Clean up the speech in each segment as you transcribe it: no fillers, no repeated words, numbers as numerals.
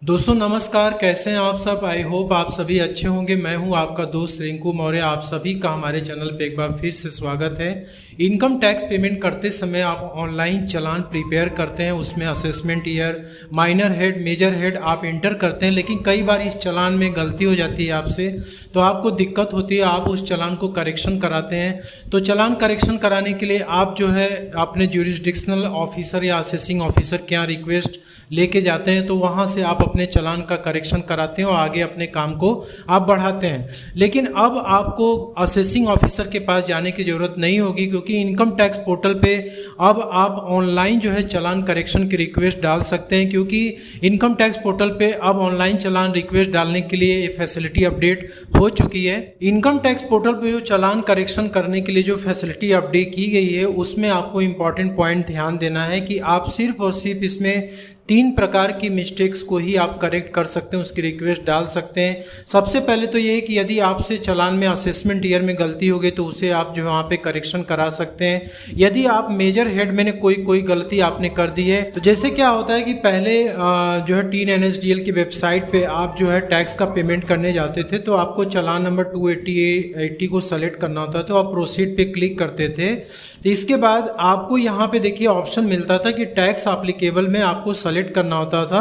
दोस्तों नमस्कार, कैसे हैं आप सब। आई होप आप सभी अच्छे होंगे। मैं हूं आपका दोस्त रिंकू मौर्य। आप सभी का हमारे चैनल पे एक बार फिर से स्वागत है। इनकम टैक्स पेमेंट करते समय आप ऑनलाइन चालान प्रिपेयर करते हैं, उसमें assessment year, minor head, major head आप इंटर करते हैं, लेकिन कई बार इस चालान में गलती हो जाती है आपसे, तो आपको दिक्कत होती है। आप उस चालान को करेक्शन कराते हैं। तो चालान करेक्शन कराने के लिए आप जो है अपने ज्यूरिसडिक्शनल ऑफिसर या असेसिंग ऑफिसर के यहाँ रिक्वेस्ट लेके जाते हैं, तो वहाँ से आप अपने चालान का करेक्शन कराते हैं और आगे अपने काम को आप बढ़ाते हैं। लेकिन अब आपको असेसिंग ऑफिसर के पास जाने की ज़रूरत नहीं होगी, क्योंकि इनकम टैक्स पोर्टल पे अब आप ऑनलाइन जो है चालान करेक्शन की रिक्वेस्ट डाल सकते हैं। क्योंकि इनकम टैक्स पोर्टल पे अब ऑनलाइन चालान रिक्वेस्ट डालने के लिए ये फैसिलिटी अपडेट हो चुकी है। इनकम टैक्स पोर्टल पे जो चालान करेक्शन करने के लिए जो फैसिलिटी अपडेट की गई है, उसमें आपको इंपॉर्टेंट पॉइंट ध्यान देना है कि आप सिर्फ और सिर्फ इसमें 3 प्रकार की मिस्टेक्स को ही आप करेक्ट कर सकते हैं, उसकी रिक्वेस्ट डाल सकते हैं। सबसे पहले तो ये है कि यदि आपसे चालान में असेसमेंट ईयर में गलती हो गई तो उसे आप जो वहाँ पे करेक्शन करा सकते हैं। यदि आप मेजर हेड में कोई गलती आपने कर दी है, तो जैसे क्या होता है कि पहले जो है टीन NSDL की वेबसाइट पे आप जो है टैक्स का पेमेंट करने जाते थे, तो आपको चालान नंबर 280 को सेलेक्ट करना होता तो आप प्रोसीड पे क्लिक करते थे। तो इसके बाद आपको यहाँ पे देखिए ऑप्शन मिलता था कि टैक्स एप्लीकेबल में आपको सेलेक्ट करना होता था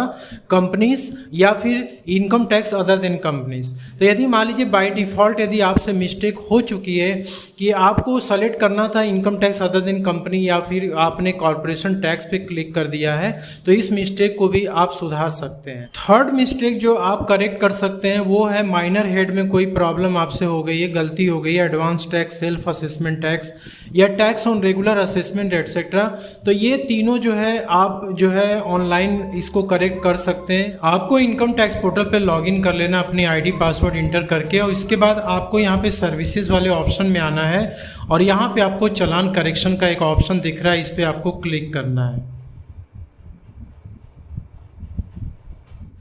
कंपनीज या फिर income tax other than companies. तो यदि मान लीजिए बाय डिफॉल्ट यदि आपसे मिस्टेक हो चुकी है कि आपको सेलेक्ट करना था income tax other than company या फिर आपने कॉर्पोरेशन टैक्स पे क्लिक कर दिया है, तो इस मिस्टेक को भी आप सुधार सकते हैं। थर्ड मिस्टेक जो आप करेक्ट कर सकते हैं वो है माइनर हेड में कोई प्रॉब्लम आपसे हो गई है, गलती हो गई है, advance tax, self assessment tax या tax on regular assessment etcetera. तो ये तीनों जो है आप जो है ऑनलाइन इसको करेक्ट कर सकते हैं। आपको इनकम टैक्स पोर्टल पे लॉगिन कर लेना अपनी आईडी पासवर्ड इंटर करके, और इसके बाद आपको यहाँ पे सर्विसेज वाले ऑप्शन में आना है और यहाँ पे आपको चालान करेक्शन का एक ऑप्शन दिख रहा है, इस पे आपको क्लिक करना है।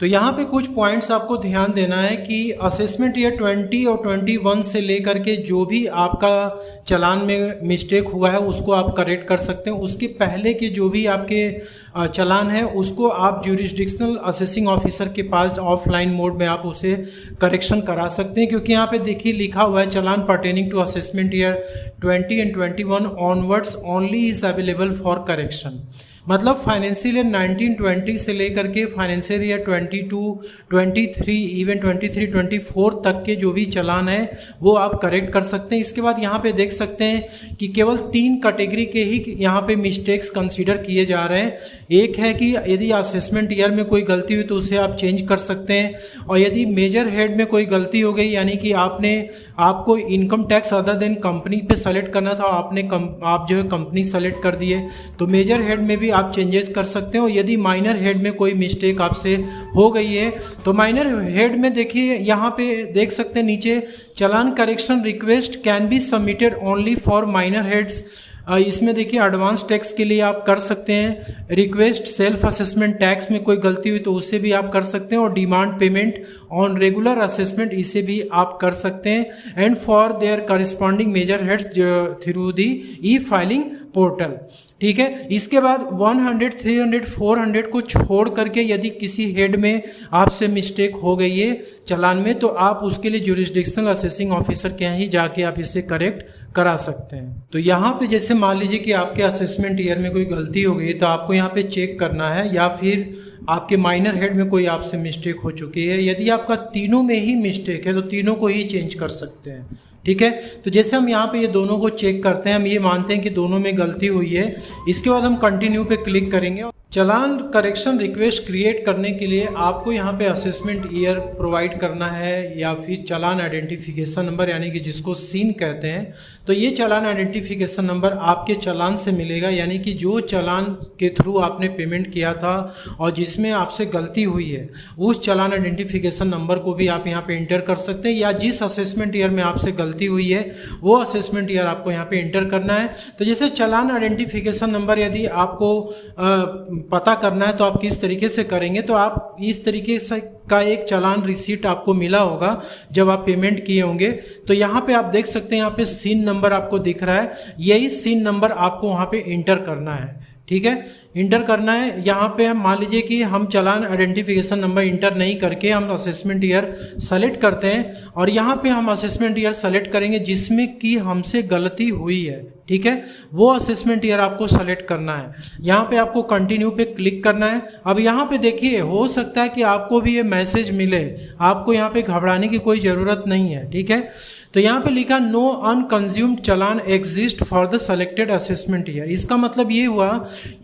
तो यहाँ पे कुछ पॉइंट्स आपको ध्यान देना है कि असेसमेंट ईयर 20 और 21 से लेकर के जो भी आपका चालान में मिस्टेक हुआ है उसको आप करेक्ट कर सकते हैं। उसके पहले के जो भी आपके चालान है उसको आप ज्यूरिसडिक्शनल असेसिंग ऑफिसर के पास ऑफलाइन मोड में आप उसे करेक्शन करा सकते हैं। क्योंकि यहाँ पे देखिए लिखा हुआ है चालान pertaining to assessment year 20 and 21 onwards only is available for correction. मतलब फाइनेंशियल ईयर 1920 से लेकर के फाइनेंशियल ईयर 22, 23, इवन 23, 24 तक के जो भी चालान है वो आप करेक्ट कर सकते हैं। इसके बाद यहाँ पे देख सकते हैं कि केवल 3 कैटेगरी के ही यहाँ पे मिस्टेक्स कंसीडर किए जा रहे हैं। एक है कि यदि असेसमेंट ईयर में कोई गलती हुई तो उसे आप चेंज कर सकते हैं, और यदि मेजर हेड में कोई गलती हो गई यानी कि आपको income tax other than company पे सेलेक्ट करना था, आप जो है कंपनी सेलेक्ट कर दिए, तो मेजर हेड में भी आप चेंजेस कर सकते हो। यदि माइनर हेड में कोई मिस्टेक आपसे हो गई है तो माइनर हेड में देखिए यहाँ पे देख सकते हैं नीचे चालान correction request can be submitted only for minor heads. इसमें देखिए एडवांस टैक्स के लिए आप कर सकते हैं रिक्वेस्ट, सेल्फ असेसमेंट टैक्स में कोई गलती हुई तो उसे भी आप कर सकते हैं, और demand payment on regular assessment इसे भी आप कर सकते हैं, and for their corresponding major heads through the e filing portal. ठीक है। इसके बाद 100, 300, 400 को छोड़ करके यदि किसी हेड में आपसे मिस्टेक हो गई है चालान में, तो आप उसके लिए ज्यूरिसडिक्शनल असेसिंग ऑफिसर के यहाँ ही जाके आप इसे करेक्ट करा सकते हैं। तो यहाँ पे जैसे मान लीजिए कि आपके असेसमेंट ईयर में कोई गलती हो गई तो आपको यहाँ पे चेक करना है, या फिर आपके माइनर हेड में कोई आपसे मिस्टेक हो चुकी है। यदि आपका तीनों में ही मिस्टेक है तो तीनों को ही चेंज कर सकते हैं। ठीक है। तो जैसे हम यहाँ पे ये दोनों को चेक करते हैं, हम ये मानते हैं कि दोनों में गलती हुई है। इसके बाद हम कंटिन्यू पे क्लिक करेंगे। चालान करेक्शन रिक्वेस्ट क्रिएट करने के लिए आपको यहाँ पे असेसमेंट ईयर प्रोवाइड करना है, या फिर चालान आइडेंटिफिकेशन नंबर यानी कि जिसको सीन कहते हैं। तो ये चालान आइडेंटिफिकेशन नंबर आपके चालान से मिलेगा, यानी कि जो चालान के थ्रू आपने पेमेंट किया था और जिसमें आपसे गलती हुई है उस चालान आइडेंटिफिकेशन नंबर को भी आप यहाँ पे इंटर कर सकते हैं, या जिस असेसमेंट ईयर में आपसे गलती हुई है वो असेसमेंट ईयर आपको यहाँ पे इंटर करना है। तो जैसे चालान आइडेंटिफिकेशन नंबर यदि आपको पता करना है तो आप किस तरीके से करेंगे, तो आप इस तरीके से का एक चालान रिसीट आपको मिला होगा जब आप पेमेंट किए होंगे। तो यहाँ पे आप देख सकते हैं, यहाँ पे सीन नंबर आपको दिख रहा है, यही सीन नंबर आपको वहाँ पे इंटर करना है। ठीक है। इंटर करना है। यहाँ पे हम मान लीजिए कि हम चालान आइडेंटिफिकेशन नंबर इंटर नहीं करके हम असेसमेंट ईयर सेलेक्ट करते हैं और यहाँ पे हम असेसमेंट ईयर सेलेक्ट करेंगे जिसमें कि हमसे गलती हुई है, ठीक है, वो असेसमेंट ईयर आपको सेलेक्ट करना है। यहाँ पे आपको कंटिन्यू पे क्लिक करना है। अब यहाँ पे देखिए, हो सकता है कि आपको भी ये मैसेज मिले, आपको यहाँ पे घबराने की कोई ज़रूरत नहीं है, ठीक है। तो यहाँ पे लिखा नो अनकंज्यूम्ड चालान exist for the selected assessment year. इसका मतलब ये हुआ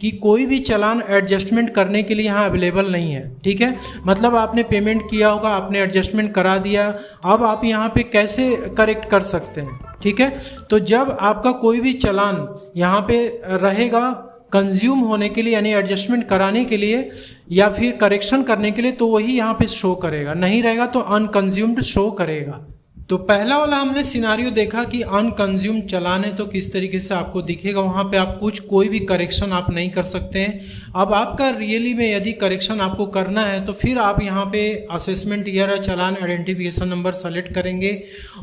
कि कोई भी चालान एडजस्टमेंट करने के लिए यहाँ अवेलेबल नहीं है, ठीक है। मतलब आपने पेमेंट किया होगा, आपने एडजस्टमेंट करा दिया, अब आप यहाँ पे कैसे करेक्ट कर सकते हैं, ठीक है। तो जब आपका कोई भी चालान यहाँ पे रहेगा कंज्यूम होने के लिए यानी एडजस्टमेंट कराने के लिए या फिर करेक्शन करने के लिए, तो वही यहाँ पे शो करेगा, नहीं रहेगा तो अनकंज्यूम्ड शो करेगा। तो पहला वाला हमने सिनारियो देखा कि अनकंज्यूम चालान है तो किस तरीके से आपको दिखेगा, वहाँ पे आप कोई भी करेक्शन आप नहीं कर सकते हैं। अब आपका रियली में यदि करेक्शन आपको करना है तो फिर आप यहाँ पे असेसमेंट ईयर या चालान आइडेंटिफिकेशन नंबर सेलेक्ट करेंगे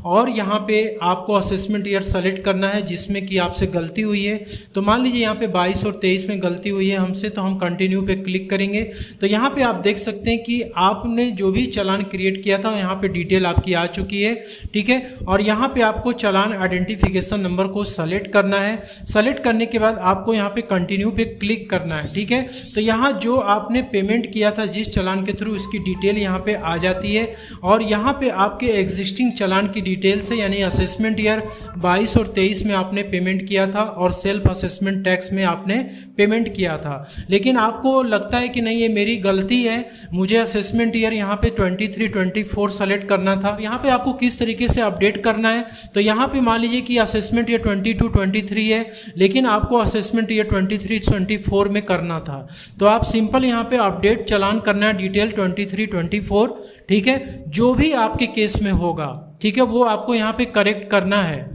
और यहाँ पे आपको असेसमेंट ईयर सेलेक्ट करना है जिसमें कि आपसे गलती हुई है। तो मान लीजिए यहाँ पे 22 और 23 में गलती हुई है हमसे, तो हम कंटिन्यू पे क्लिक करेंगे। तो यहाँ पे आप देख सकते हैं कि आपने जो भी चालान क्रिएट किया था यहाँ पे डिटेल आपकी आ चुकी है, ठीक है। और यहाँ पे आपको चालान आइडेंटिफिकेशन नंबर को सेलेक्ट करना है। सेलेक्ट करने के बाद आपको यहाँ पे कंटिन्यू पे क्लिक करना है, ठीक है। तो यहाँ जो आपने पेमेंट किया था जिस चालान के थ्रू, उसकी डिटेल यहाँ पे आ जाती है और यहाँ पे आपके एग्जिस्टिंग चालान की डिटेल से यानी असेसमेंट ईयर 22 और 23 में आपने पेमेंट किया था और सेल्फ असेसमेंट टैक्स में आपने पेमेंट किया था, लेकिन आपको लगता है कि नहीं ये मेरी गलती है, मुझे असेसमेंट ईयर यहाँ पे 23-24 सेलेक्ट करना था। यहाँ पे आपको किस तरीके से अपडेट करना है, तो यहाँ पे मान लीजिए कि असेसमेंट ईयर 22-23 है लेकिन आपको असेसमेंट ईयर 23-24 में करना था, तो आप सिंपल यहाँ पे अपडेट चालान करना है डिटेल 23-24, ठीक है। जो भी आपके केस में होगा, ठीक है, वो आपको यहाँ पे करेक्ट करना है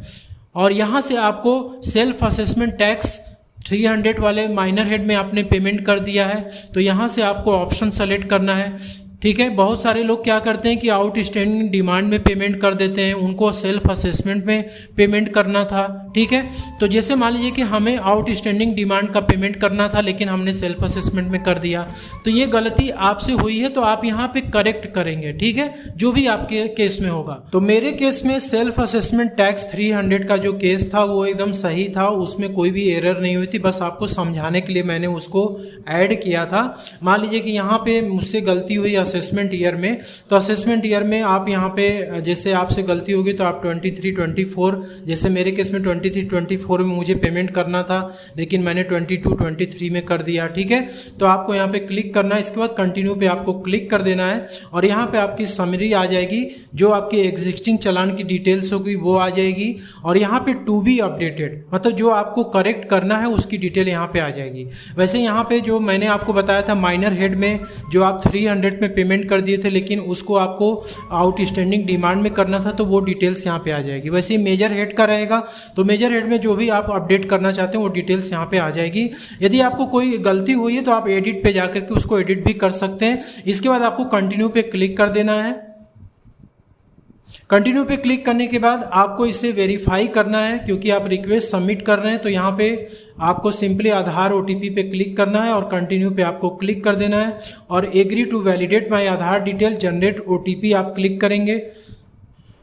और यहाँ से आपको सेल्फ असेसमेंट टैक्स 300 वाले माइनर हेड में आपने पेमेंट कर दिया है, तो यहाँ से आपको ऑप्शन सेलेक्ट करना है, ठीक है। बहुत सारे लोग क्या करते हैं कि आउटस्टैंडिंग डिमांड में पेमेंट कर देते हैं, उनको सेल्फ असेसमेंट में पेमेंट करना था, ठीक है। तो जैसे मान लीजिए कि हमें आउटस्टैंडिंग डिमांड का पेमेंट करना था लेकिन हमने सेल्फ असेसमेंट में कर दिया, तो ये गलती आपसे हुई है, तो आप यहाँ पे करेक्ट करेंगे, ठीक है, जो भी आपके केस में होगा। तो मेरे केस में सेल्फ असेसमेंट टैक्स 300 का जो केस था वो एकदम सही था, उसमें कोई भी एरर नहीं हुई थी, बस आपको समझाने के लिए मैंने उसको ऐड किया था। मान लीजिए कि यहाँ पे मुझसे गलती हुई असेसमेंट ईयर में, तो असेसमेंट ईयर में आप यहाँ पे जैसे आपसे गलती होगी तो आप 23-24, जैसे मेरे केस में 23-24 में मुझे पेमेंट करना था लेकिन मैंने 22-23 में कर दिया, ठीक है। तो आपको यहाँ पे क्लिक करना है, इसके बाद कंटिन्यू पे आपको क्लिक कर देना है और यहाँ पे आपकी समरी आ जाएगी, जो आपकी एग्जिस्टिंग चालान की डिटेल्स होगी वो आ जाएगी और यहाँ पे टू बी अपडेटेड मतलब जो आपको करेक्ट करना है उसकी डिटेल यहाँ पे आ जाएगी। वैसे यहाँ पे जो मैंने आपको बताया था माइनर हेड में जो आप 300 में पेमेंट कर दिए थे लेकिन उसको आपको आउटस्टैंडिंग डिमांड में करना था, तो वो डिटेल्स यहाँ पे आ जाएगी। वैसे ही मेजर हेड का रहेगा, तो मेजर हेड में जो भी आप अपडेट करना चाहते हैं वो डिटेल्स यहाँ पे आ जाएगी। यदि आपको कोई गलती हुई है तो आप एडिट पे जाकर के उसको एडिट भी कर सकते हैं। इसके बाद आपको कंटिन्यू पे क्लिक कर देना है। कंटिन्यू पे क्लिक करने के बाद आपको इसे वेरीफाई करना है क्योंकि आप रिक्वेस्ट सबमिट कर रहे हैं, तो यहाँ पे आपको सिंपली आधार ओटीपी पे क्लिक करना है और कंटिन्यू पे आपको क्लिक कर देना है और agree to validate my Aadhaar detail generate OTP आप क्लिक करेंगे।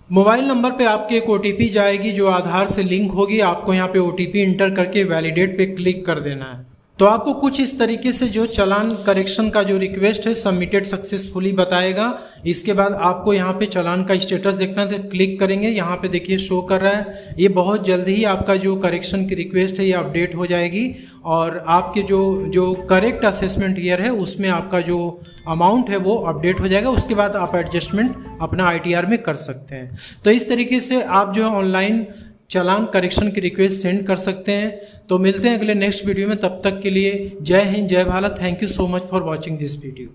मोबाइल नंबर पे आपकी एक ओटीपी जाएगी जो आधार से लिंक होगी, आपको यहाँ पे ओटीपी इंटर करके वैलिडेट पे क्लिक कर देना है। तो आपको कुछ इस तरीके से जो चालान करेक्शन का जो रिक्वेस्ट है सबमिटेड सक्सेसफुली बताएगा। इसके बाद आपको यहाँ पे चालान का स्टेटस देखना है, तो क्लिक करेंगे, यहाँ पे देखिए शो कर रहा है। ये बहुत जल्दी ही आपका जो करेक्शन की रिक्वेस्ट है ये अपडेट हो जाएगी और आपके जो करेक्ट असेसमेंट ईयर है उसमें आपका जो अमाउंट है वो अपडेट हो जाएगा। उसके बाद आप एडजस्टमेंट अपना ITR में कर सकते हैं। तो इस तरीके से आप जो है ऑनलाइन चालान करेक्शन की रिक्वेस्ट सेंड कर सकते हैं। तो मिलते हैं अगले नेक्स्ट वीडियो में, तब तक के लिए जय हिंद, जय Bharat. Thank you so much for watching this video.